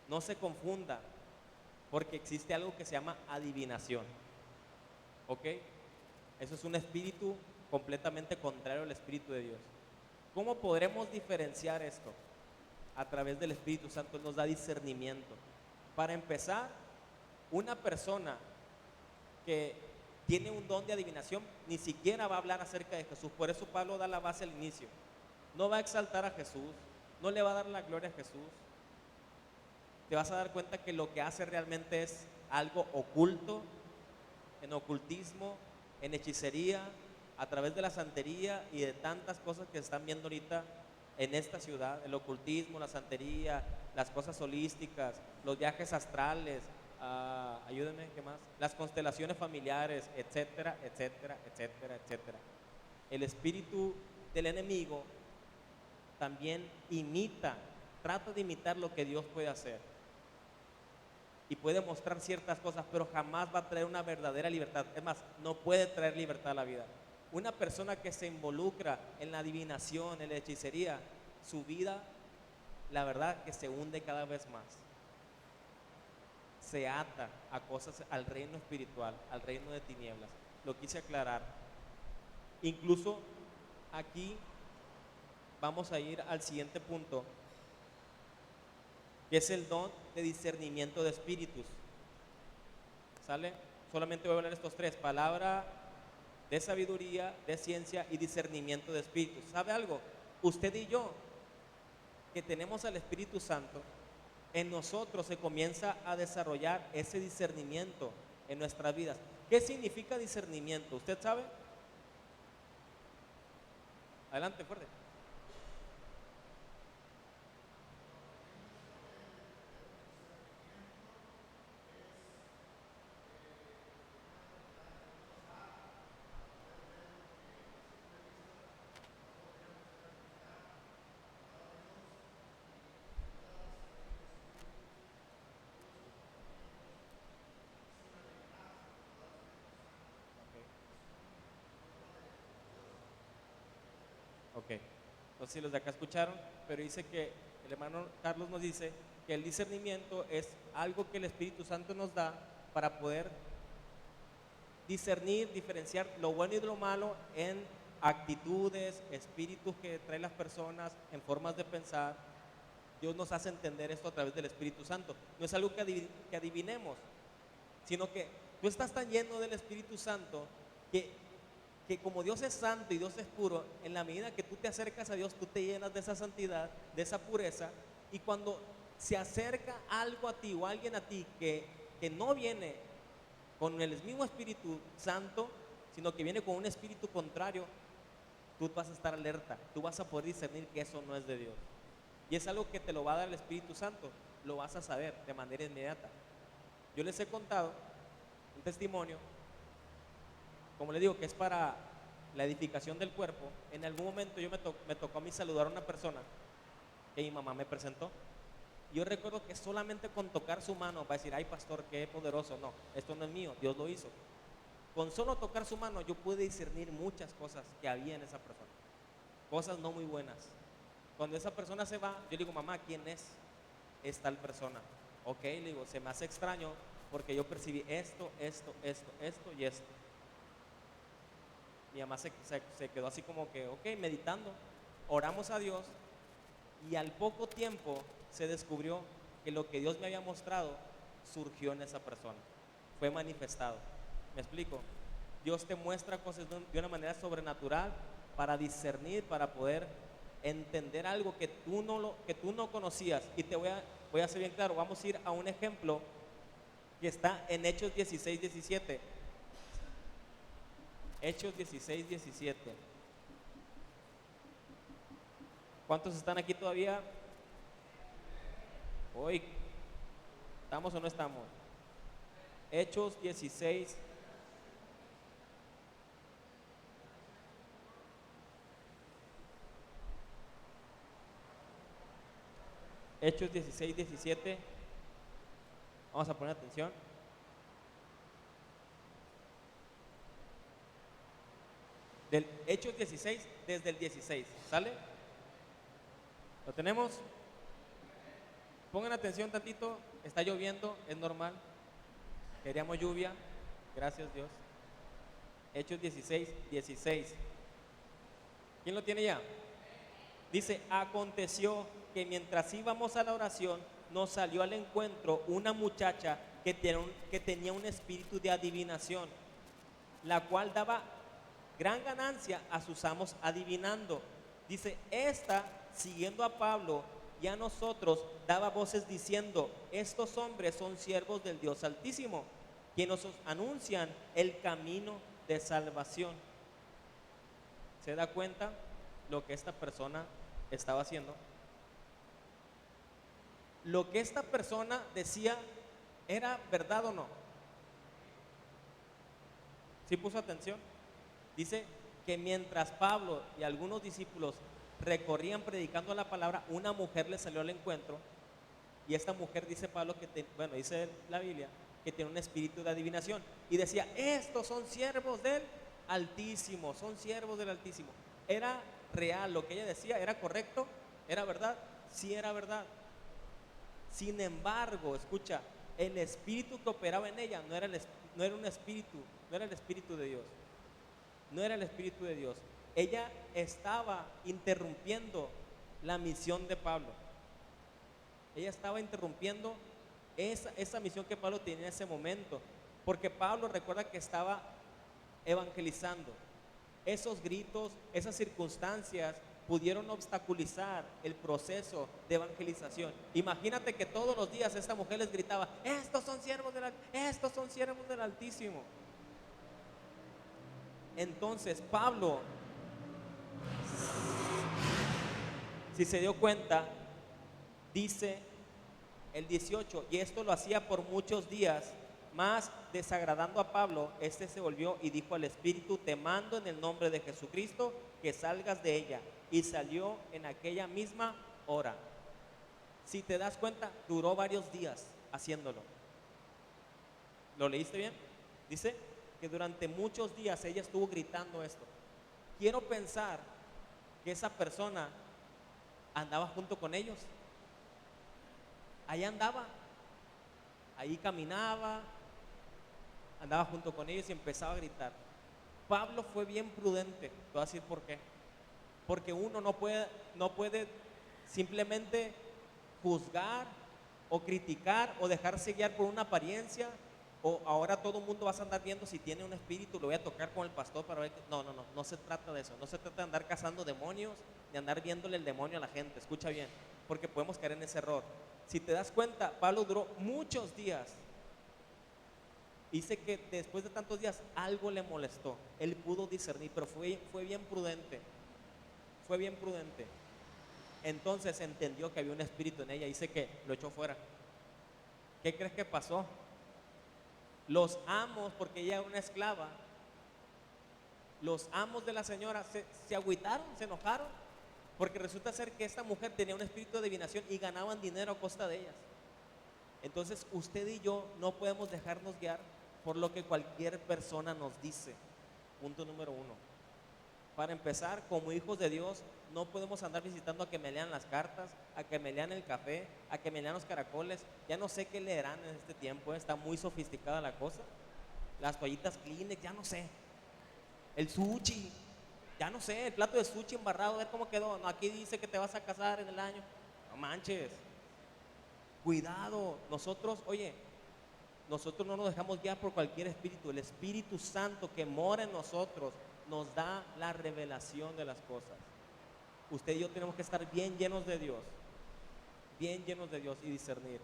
No se confunda, porque existe algo que se llama adivinación. ¿Ok? Eso es un espíritu completamente contrario al Espíritu de Dios. ¿Cómo podremos diferenciar esto? A través del Espíritu Santo nos da discernimiento. Para empezar, una persona que tiene un don de adivinación ni siquiera va a hablar acerca de Jesús. Por eso Pablo da la base al inicio. No va a exaltar a Jesús, no le va a dar la gloria a Jesús. Te vas a dar cuenta que lo que hace realmente es algo oculto, en ocultismo, en hechicería, a través de la santería y de tantas cosas que se están viendo ahorita en esta ciudad: el ocultismo, la santería, las cosas holísticas, los viajes astrales, ayúdenme, ¿qué más? Las constelaciones familiares, etcétera, etcétera, etcétera, etcétera. El espíritu del enemigo también trata de imitar lo que Dios puede hacer y puede mostrar ciertas cosas, pero jamás va a traer una verdadera libertad. Es más, no puede traer libertad a la vida. Una persona que se involucra en la adivinación, en la hechicería, su vida, la verdad, que se hunde cada vez más. Se ata a cosas, al reino espiritual, al reino de tinieblas. Lo quise aclarar. Incluso aquí vamos a ir al siguiente punto, que es el don de discernimiento de espíritus. ¿Sale? Solamente voy a hablar de estos tres: palabra de sabiduría, de ciencia y discernimiento de espíritus. ¿Sabe algo? Usted y yo, que tenemos al Espíritu Santo, en nosotros se comienza a desarrollar ese discernimiento en nuestras vidas. ¿Qué significa discernimiento? ¿Usted sabe? Adelante, fuerte. Ok, no sé si los de acá escucharon, pero dice que el hermano Carlos nos dice que el discernimiento es algo que el Espíritu Santo nos da para poder discernir, diferenciar lo bueno y lo malo en actitudes, espíritus que traen las personas, en formas de pensar. Dios nos hace entender esto a través del Espíritu Santo. No es algo que adivinemos, sino que tú estás tan lleno del Espíritu Santo que como Dios es santo y Dios es puro, en la medida que tú te acercas a Dios, tú te llenas de esa santidad, de esa pureza, y cuando se acerca algo a ti o alguien a ti que no viene con el mismo Espíritu Santo, sino que viene con un espíritu contrario, tú vas a estar alerta, tú vas a poder discernir que eso no es de Dios. Y es algo que te lo va a dar el Espíritu Santo, lo vas a saber de manera inmediata. Yo les he contado un testimonio, como les digo, que es para la edificación del cuerpo. En algún momento me tocó a mí saludar a una persona que mi mamá me presentó, Y yo recuerdo que solamente con tocar su mano va a decir, ay pastor, qué poderoso. No, esto no es mío, Dios lo hizo. Con solo tocar su mano yo pude discernir muchas cosas que había en esa persona, cosas no muy buenas. Cuando esa persona se va, yo le digo, mamá, ¿quién es? Es tal persona. Ok, le digo, se me hace extraño porque yo percibí esto, esto y esto. Mi mamá se quedó así como que, ok, meditando, oramos a Dios y al poco tiempo se descubrió que lo que Dios me había mostrado surgió en esa persona, fue manifestado. ¿Me explico? Dios te muestra cosas de una manera sobrenatural para discernir, para poder entender algo que tú no conocías. Y voy a ser bien claro, vamos a ir a un ejemplo que está en Hechos 16:17. Hechos 16:17. ¿Cuántos están aquí todavía? Hoy, ¿estamos o no estamos? Hechos 16. Hechos 16:17. Vamos a poner atención. Del Hechos 16, desde el 16. ¿Sale? ¿Lo tenemos? Pongan atención tantito. Está lloviendo, es normal. Queríamos lluvia. Gracias Dios. Hechos 16:16. ¿Quién lo tiene ya? Dice, aconteció que mientras íbamos a la oración, nos salió al encuentro una muchacha que tenía un espíritu de adivinación, la cual daba gran ganancia a sus amos adivinando. Dice, esta, siguiendo a Pablo y a nosotros, daba voces diciendo, estos hombres son siervos del Dios Altísimo, quienes nos anuncian el camino de salvación. ¿Se da cuenta lo que esta persona estaba haciendo? Lo que esta persona decía, ¿era verdad o no? ¿Sí puso atención? Dice que mientras Pablo y algunos discípulos recorrían predicando la palabra, una mujer le salió al encuentro. Y esta mujer, dice Pablo, dice la Biblia, que tiene un espíritu de adivinación. Y decía, estos son siervos del Altísimo, son siervos del Altísimo. ¿Era real lo que ella decía? ¿Era correcto? ¿Era verdad? Sí, era verdad. Sin embargo, escucha, el espíritu que operaba en ella no era un espíritu, no era el espíritu de Dios. No era el espíritu de Dios. Ella estaba interrumpiendo la misión de Pablo. Ella estaba interrumpiendo esa misión que Pablo tenía en ese momento. Porque Pablo, recuerda que estaba evangelizando. Esos gritos, esas circunstancias pudieron obstaculizar el proceso de evangelización. Imagínate que todos los días esta mujer les gritaba, estos son siervos del Altísimo. Entonces Pablo, si se dio cuenta, dice el 18, y esto lo hacía por muchos días, más desagradando a Pablo, este se volvió y dijo al espíritu, te mando en el nombre de Jesucristo que salgas de ella. Y salió en aquella misma hora. Si te das cuenta, duró varios días haciéndolo. ¿Lo leíste bien? Dice que durante muchos días ella estuvo gritando esto. Quiero pensar que esa persona andaba junto con ellos. Ahí andaba, ahí caminaba, andaba junto con ellos y empezaba a gritar. Pablo fue bien prudente. Te voy a decir por qué. Porque uno no puede simplemente juzgar o criticar o dejarse guiar por una apariencia. O ahora todo el mundo va a andar viendo si tiene un espíritu, lo voy a tocar con el pastor para ver. No se trata de eso. No se trata de andar cazando demonios, de andar viéndole el demonio a la gente. Escucha bien, porque podemos caer en ese error. Si te das cuenta, Pablo duró muchos días. Dice que después de tantos días algo le molestó. Él pudo discernir, pero fue bien prudente. Fue bien prudente. Entonces entendió que había un espíritu en ella. Dice que lo echó fuera. ¿Qué crees que pasó? Los amos, porque ella era una esclava, los amos de la señora se agüitaron, se enojaron Porque resulta ser que esta mujer tenía un espíritu de adivinación y ganaban dinero a costa de ellas. Entonces usted y yo no podemos dejarnos guiar por lo que cualquier persona nos dice. Punto número uno. Para empezar, como hijos de Dios, no podemos andar visitando a que me lean las cartas, a que me lean el café, a que me lean los caracoles. Ya no sé qué leerán en este tiempo, está muy sofisticada la cosa. Las toallitas Kleenex, ya no sé. El sushi, ya no sé, el plato de sushi embarrado, a ver cómo quedó. No, aquí dice que te vas a casar en el año. No manches. Cuidado, nosotros, oye, nosotros no nos dejamos guiar por cualquier espíritu. El Espíritu Santo que mora en nosotros nos da la revelación de las cosas. Usted y yo tenemos que estar bien llenos de Dios, bien llenos de Dios y discernir.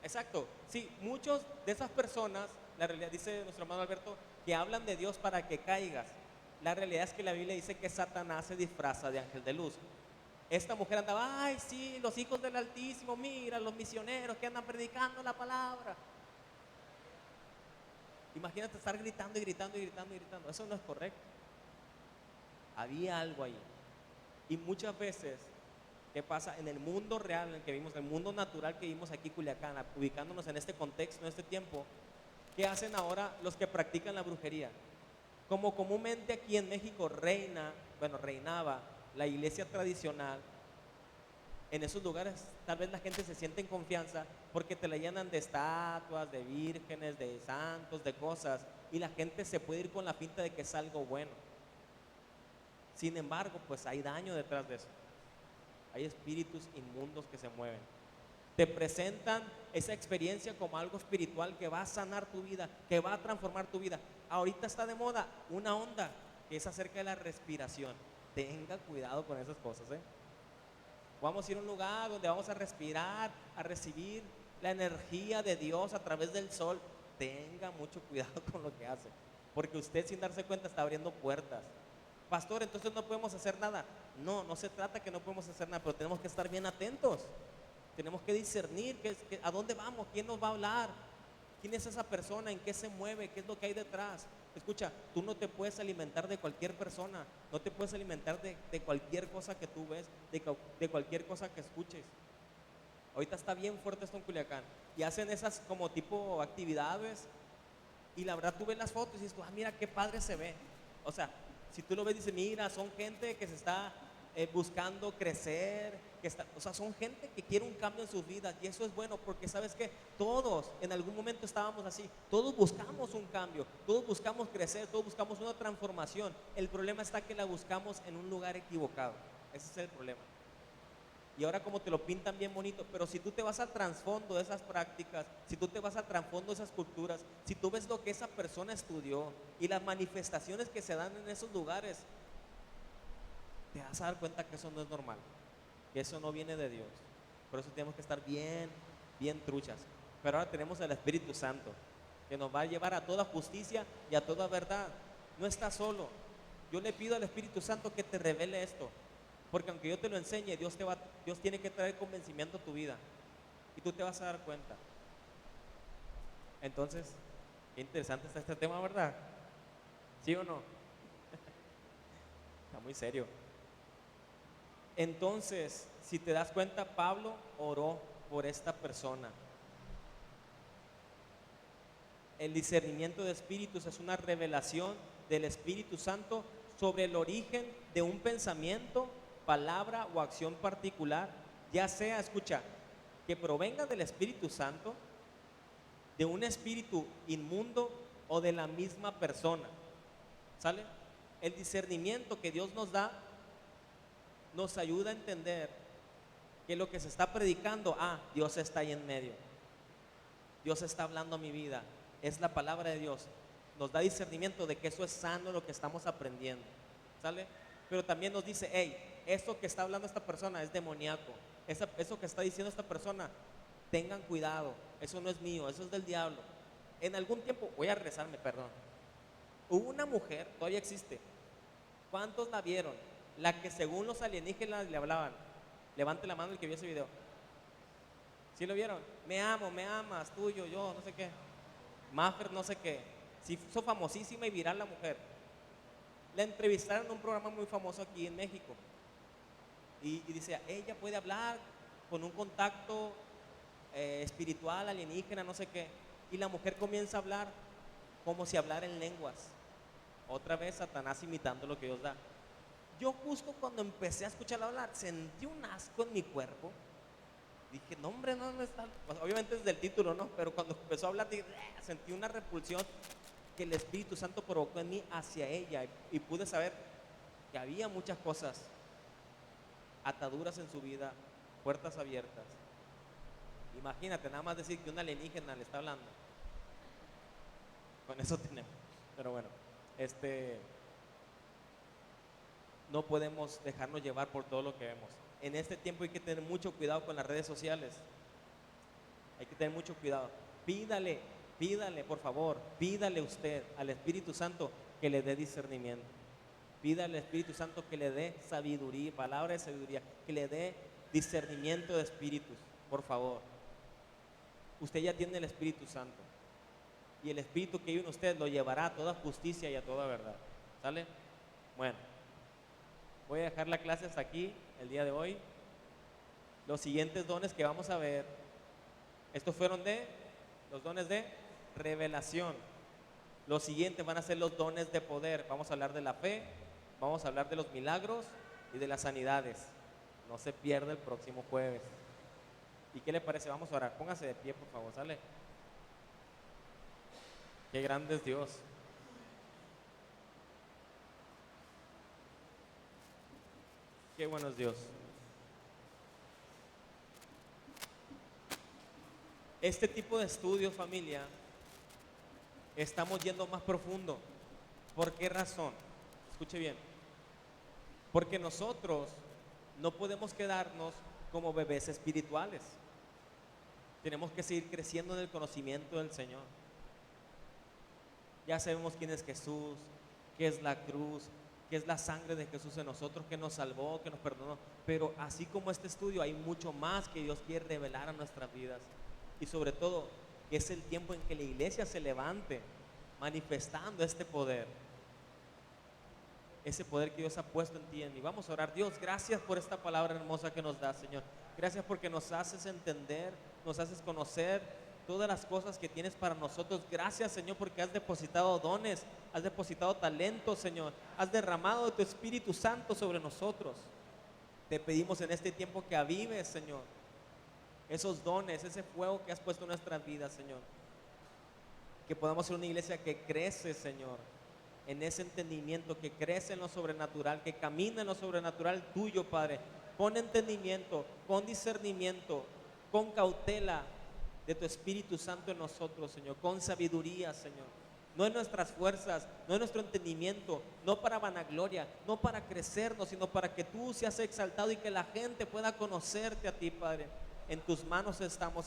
Exacto, sí, muchos de esas personas, la realidad dice nuestro hermano Alberto, que hablan de Dios para que caigas. La realidad es que la Biblia dice que Satanás se disfraza de ángel de luz. Esta mujer andaba, ay, sí, los hijos del Altísimo, mira, los misioneros que andan predicando la palabra. Imagínate estar gritando y gritando y gritando y gritando. Eso no es correcto. Había algo ahí. Y muchas veces, ¿qué pasa? En el mundo real en el que vivimos, en el mundo natural que vivimos aquí, Culiacán, ubicándonos en este contexto, en este tiempo, ¿qué hacen ahora los que practican la brujería? Como comúnmente aquí en México reinaba la iglesia tradicional, en esos lugares tal vez la gente se siente en confianza porque te la llenan de estatuas, de vírgenes, de santos, de cosas, y la gente se puede ir con la pinta de que es algo bueno. Sin embargo, pues hay daño detrás de eso. Hay espíritus inmundos que se mueven. Te presentan esa experiencia como algo espiritual que va a sanar tu vida, que va a transformar tu vida. Ahorita está de moda una onda que es acerca de la respiración. Tenga cuidado con esas cosas, ¿eh? Vamos a ir a un lugar donde vamos a respirar, a recibir la energía de Dios a través del sol. Tenga mucho cuidado con lo que hace, porque usted sin darse cuenta está abriendo puertas. Pastor, entonces no podemos hacer nada. No, no se trata que no podemos hacer nada, pero tenemos que estar bien atentos. Tenemos que discernir a dónde vamos, quién nos va a hablar, quién es esa persona, en qué se mueve, qué es lo que hay detrás. Escucha, tú no te puedes alimentar de cualquier persona, no te puedes alimentar de cualquier cosa que tú ves, de cualquier cosa que escuches. Ahorita está bien fuerte esto en Culiacán y hacen esas como tipo actividades y la verdad tú ves las fotos y dices, ah, mira qué padre se ve. O sea, si tú lo ves, dices, mira, son gente que se está buscando crecer, o sea, son gente que quiere un cambio en sus vidas y eso es bueno porque sabes que todos en algún momento estábamos así, todos buscamos un cambio, todos buscamos crecer, todos buscamos una transformación. El problema está que la buscamos en un lugar equivocado. Ese es el problema. Y ahora como te lo pintan bien bonito, pero si tú te vas al trasfondo de esas prácticas, si tú te vas al trasfondo de esas culturas, si tú ves lo que esa persona estudió y las manifestaciones que se dan en esos lugares, te vas a dar cuenta que eso no es normal, que eso no viene de Dios. Por eso tenemos que estar bien, bien truchas. Pero ahora tenemos al Espíritu Santo, que nos va a llevar a toda justicia y a toda verdad. No estás solo. Yo le pido al Espíritu Santo que te revele esto. Porque aunque yo te lo enseñe, Dios tiene que traer convencimiento a tu vida. Y tú te vas a dar cuenta. Entonces, qué interesante está este tema, ¿verdad? ¿Sí o no? Está muy serio. Entonces, si te das cuenta, Pablo oró por esta persona. El discernimiento de espíritus es una revelación del Espíritu Santo sobre el origen de un pensamiento, palabra o acción particular, ya sea, escucha, que provenga del Espíritu Santo, de un espíritu inmundo o de la misma persona. ¿Sale? El discernimiento que Dios nos da nos ayuda a entender que lo que se está predicando, Dios está ahí en medio. Dios está hablando a mi vida. Es la palabra de Dios. Nos da discernimiento de que eso es sano lo que estamos aprendiendo. ¿Sale? Pero también nos dice, hey, esto que está hablando esta persona es demoníaco. Eso que está diciendo esta persona, tengan cuidado. Eso no es mío, eso es del diablo. En algún tiempo, voy a rezarme, perdón. Hubo una mujer, todavía existe. ¿Cuántos la vieron? La que según los alienígenas le hablaban. Levante la mano el que vio ese video. ¿Sí lo vieron? Me amo, me amas, tuyo, yo, no sé qué. Maffer, no sé qué. Sí, hizo famosísima y viral la mujer. La entrevistaron en un programa muy famoso aquí en México. Y dice, ella puede hablar con un contacto espiritual, alienígena, no sé qué. Y la mujer comienza a hablar como si hablara en lenguas. Otra vez Satanás imitando lo que Dios da. Yo justo cuando empecé a escucharla hablar, sentí un asco en mi cuerpo. Dije, no hombre, no está. Pues, obviamente desde el título, ¿no? Pero cuando empezó a hablar, dije, sentí una repulsión que el Espíritu Santo provocó en mí hacia ella. Y pude saber que había muchas cosas, ataduras en su vida, puertas abiertas. Imagínate, nada más decir que una alienígena le está hablando. Con eso tenemos. Pero bueno, no podemos dejarnos llevar por todo lo que vemos. En este tiempo hay que tener mucho cuidado con las redes sociales. Hay que tener mucho cuidado. Pídale, por favor, pídale usted al Espíritu Santo que le dé discernimiento. Pídale al Espíritu Santo que le dé sabiduría, palabra de sabiduría, que le dé discernimiento de espíritus, por favor. Usted ya tiene el Espíritu Santo. Y el Espíritu que vive en usted lo llevará a toda justicia y a toda verdad. ¿Sale? Bueno, voy a dejar la clase hasta aquí el día de hoy. Los siguientes dones que vamos a ver, estos fueron los dones de revelación. Los siguientes van a ser los dones de poder. Vamos a hablar de la fe, vamos a hablar de los milagros y de las sanidades. No se pierda el próximo jueves. ¿Y qué le parece? Vamos a orar. Póngase de pie, por favor, ¿sale? Qué grande es Dios. Qué bueno es Dios. Este tipo de estudios, familia, estamos yendo más profundo. ¿Por qué razón? Escuche bien. Porque nosotros no podemos quedarnos como bebés espirituales. Tenemos que seguir creciendo en el conocimiento del Señor. Ya sabemos quién es Jesús, qué es la cruz, qué es la sangre de Jesús en nosotros, que nos salvó, que nos perdonó. Pero así como este estudio, hay mucho más que Dios quiere revelar a nuestras vidas. Y sobre todo, que es el tiempo en que la iglesia se levante manifestando este poder. Ese poder que Dios ha puesto en ti y en mí. Vamos a orar. Dios, gracias por esta palabra hermosa que nos das, Señor. Gracias porque nos haces entender, nos haces conocer todas las cosas que tienes para nosotros. Gracias, Señor, porque has depositado dones, has depositado talentos, Señor. Has derramado de tu Espíritu Santo sobre nosotros. Te pedimos en este tiempo que avives, Señor, esos dones, ese fuego que has puesto en nuestras vidas, Señor. Que podamos ser una iglesia que crece, Señor, en ese entendimiento, que crece en lo sobrenatural, que camina en lo sobrenatural tuyo, Padre. Con entendimiento, con discernimiento, con cautela de tu Espíritu Santo en nosotros, Señor, con sabiduría, Señor. No en nuestras fuerzas, no en nuestro entendimiento, no para vanagloria, no para crecernos, sino para que tú seas exaltado y que la gente pueda conocerte a ti, Padre. En tus manos estamos.